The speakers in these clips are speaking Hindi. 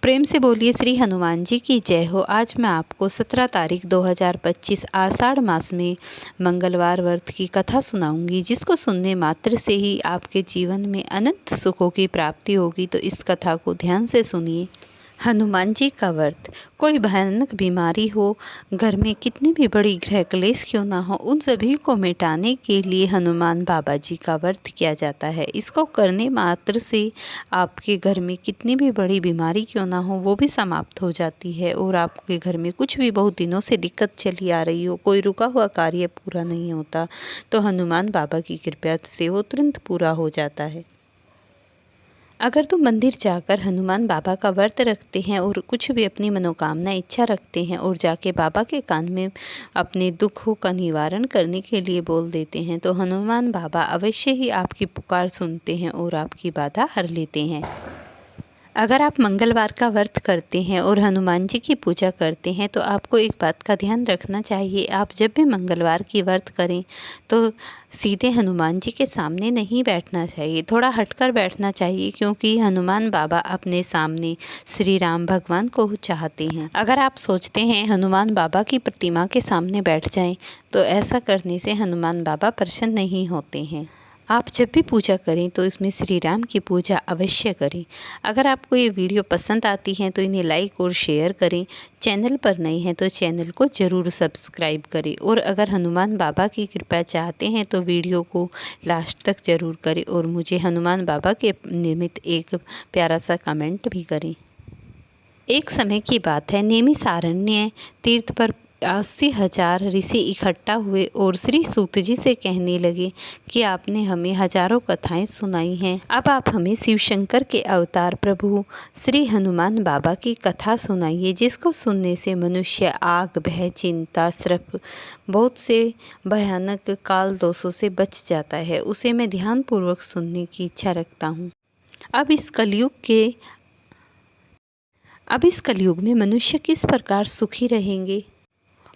प्रेम से बोलिए श्री हनुमान जी की जय हो। आज मैं आपको 17 तारीख 2025 आषाढ़ मास में मंगलवार व्रत की कथा सुनाऊंगी, जिसको सुनने मात्र से ही आपके जीवन में अनंत सुखों की प्राप्ति होगी। तो इस कथा को ध्यान से सुनिए। हनुमान जी का व्रत। कोई भयानक बीमारी हो, घर में कितनी भी बड़ी गृह क्लेश क्यों ना हो, उन सभी को मिटाने के लिए हनुमान बाबा जी का व्रत किया जाता है। इसको करने मात्र से आपके घर में कितनी भी बड़ी बीमारी क्यों ना हो, वो भी समाप्त हो जाती है। और आपके घर में कुछ भी बहुत दिनों से दिक्कत चली आ रही हो, कोई रुका हुआ कार्य पूरा नहीं होता, तो हनुमान बाबा की कृपा से वो तुरंत पूरा हो जाता है। अगर तुम मंदिर जाकर हनुमान बाबा का व्रत रखते हैं और कुछ भी अपनी मनोकामना इच्छा रखते हैं और जाके बाबा के कान में अपने दुखों का निवारण करने के लिए बोल देते हैं, तो हनुमान बाबा अवश्य ही आपकी पुकार सुनते हैं और आपकी बाधा हर लेते हैं। अगर आप मंगलवार का व्रत करते हैं और हनुमान जी की पूजा करते हैं, तो आपको एक बात का ध्यान रखना चाहिए। आप जब भी मंगलवार की व्रत करें तो सीधे हनुमान जी के सामने नहीं बैठना चाहिए, थोड़ा हटकर बैठना चाहिए, क्योंकि हनुमान बाबा अपने सामने श्री राम भगवान को चाहते हैं। अगर आप सोचते हैं हनुमान बाबा की प्रतिमा के सामने बैठ जाएं, तो ऐसा करने से हनुमान बाबा प्रसन्न नहीं होते हैं। आप जब भी पूजा करें तो इसमें श्री राम की पूजा अवश्य करें। अगर आपको ये वीडियो पसंद आती है तो इन्हें लाइक और शेयर करें। चैनल पर नए हैं तो चैनल को ज़रूर सब्सक्राइब करें। और अगर हनुमान बाबा की कृपा चाहते हैं तो वीडियो को लास्ट तक ज़रूर करें और मुझे हनुमान बाबा के निमित्त एक प्यारा सा कमेंट भी करें। एक समय की बात है, नैमिषारण्य तीर्थ पर 80,000 ऋषि इकट्ठा हुए और श्री सूत जी से कहने लगे कि आपने हमें हजारों कथाएं सुनाई हैं, अब आप हमें शिव शंकर के अवतार प्रभु श्री हनुमान बाबा की कथा सुनाइए, जिसको सुनने से मनुष्य आग, भय, चिंता, श्राप, बहुत से भयानक काल दोषों से बच जाता है। उसे मैं ध्यानपूर्वक सुनने की इच्छा रखता हूँ। अब इस कलयुग में मनुष्य किस प्रकार सुखी रहेंगे,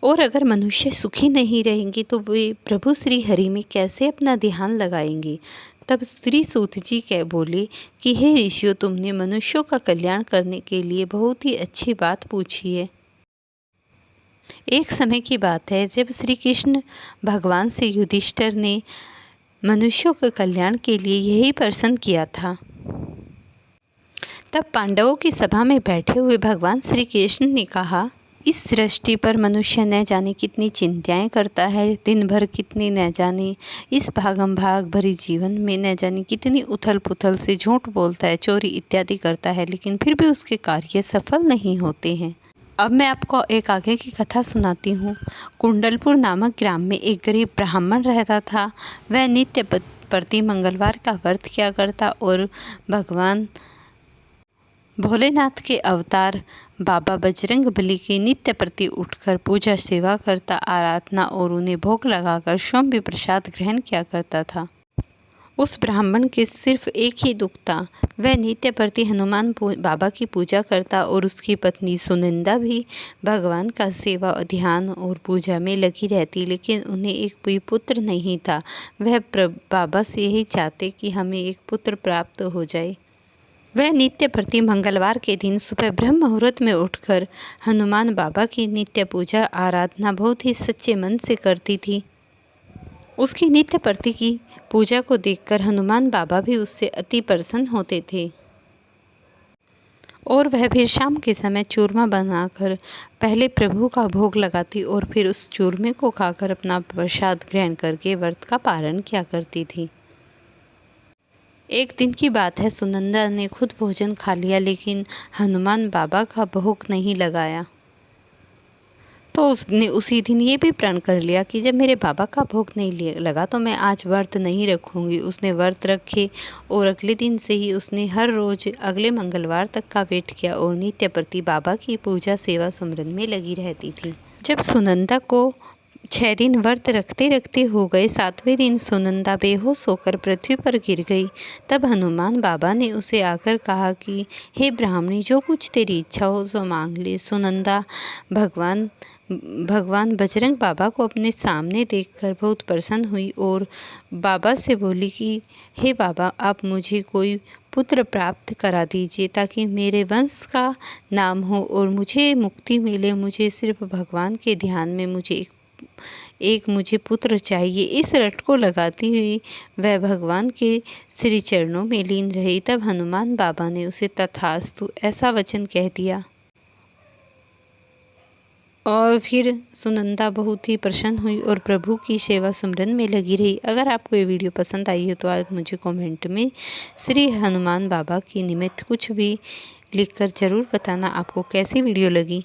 और अगर मनुष्य सुखी नहीं रहेंगे तो वे प्रभु श्री हरि में कैसे अपना ध्यान लगाएंगे। तब श्री सूत जी कह बोले कि हे ऋषियों, तुमने मनुष्यों का कल्याण करने के लिए बहुत ही अच्छी बात पूछी है। एक समय की बात है, जब श्री कृष्ण भगवान से युधिष्ठिर ने मनुष्यों के कल्याण के लिए यही प्रश्न किया था। तब पांडवों की सभा में बैठे हुए भगवान श्री कृष्ण ने कहा, इस सृष्टि पर मनुष्य न जाने कितनी चिंताएं करता है, दिन भर कितनी न जाने इस भागम भाग भरी जीवन में न जाने कितनी उथल पुथल से झूठ बोलता है, चोरी इत्यादि करता है, लेकिन फिर भी उसके कार्य सफल नहीं होते हैं। अब मैं आपको एक आगे की कथा सुनाती हूँ। कुंडलपुर नामक ग्राम में एक गरीब ब्राह्मण रहता था। वह नित्य प्रति मंगलवार का व्रत किया करता और भगवान भोलेनाथ के अवतार बाबा बजरंगबली की नित्य प्रति उठकर पूजा सेवा करता, आराधना और उन्हें भोग लगाकर स्वयं भी प्रसाद ग्रहण किया करता था। उस ब्राह्मण के सिर्फ एक ही दुख था, वह नित्य प्रति हनुमान बाबा की पूजा करता और उसकी पत्नी सुनंदा भी भगवान का सेवा, ध्यान और पूजा में लगी रहती, लेकिन उन्हें एक भी पुत्र नहीं था। वह बाबा से यही चाहते कि हमें एक पुत्र प्राप्त हो जाए। वह नित्य प्रति मंगलवार के दिन सुबह ब्रह्म मुहूर्त में उठकर हनुमान बाबा की नित्य पूजा आराधना बहुत ही सच्चे मन से करती थी। उसकी नित्य प्रति की पूजा को देखकर हनुमान बाबा भी उससे अति प्रसन्न होते थे और वह फिर शाम के समय चूरमा बनाकर पहले प्रभु का भोग लगाती और फिर उस चूरमे को खाकर अपना प्रसाद ग्रहण करके व्रत का पारण किया करती थी। एक दिन की बात है, सुनंदा ने खुद भोजन खा लिया, लेकिन हनुमान बाबा का भोग नहीं लगाया। तो उसने उसी दिन ये भी प्रण कर लिया कि जब मेरे बाबा का भोग नहीं लगा तो मैं आज व्रत नहीं रखूंगी। उसने व्रत रखे और अगले दिन से ही उसने हर रोज अगले मंगलवार तक का वेट किया और नित्य प्रति बाबा की पूजा सेवा सुमरन में लगी रहती थी। जब सुनंदा को 6 दिन व्रत रखते रखते हो गए, 7वें दिन सुनंदा बेहोश होकर पृथ्वी पर गिर गई। तब हनुमान बाबा ने उसे आकर कहा कि हे ब्राह्मणी, जो कुछ तेरी इच्छा हो सो मांग ले। सुनंदा भगवान बजरंग बाबा को अपने सामने देखकर बहुत प्रसन्न हुई और बाबा से बोली कि हे बाबा, आप मुझे कोई पुत्र प्राप्त करा दीजिए ताकि मेरे वंश का नाम हो और मुझे मुक्ति मिले। मुझे सिर्फ भगवान के ध्यान में मुझे पुत्र चाहिए। इस रट को लगाती हुई वह भगवान के श्री चरणों में लीन रही। तब हनुमान बाबा ने उसे तथास्तु ऐसा वचन कह दिया और फिर सुनंदा बहुत ही प्रसन्न हुई और प्रभु की सेवा सुमरन में लगी रही। अगर आपको ये वीडियो पसंद आई हो तो आप मुझे कमेंट में श्री हनुमान बाबा की निमित्त कुछ भी लिखकर ज़रूर बताना आपको कैसी वीडियो लगी।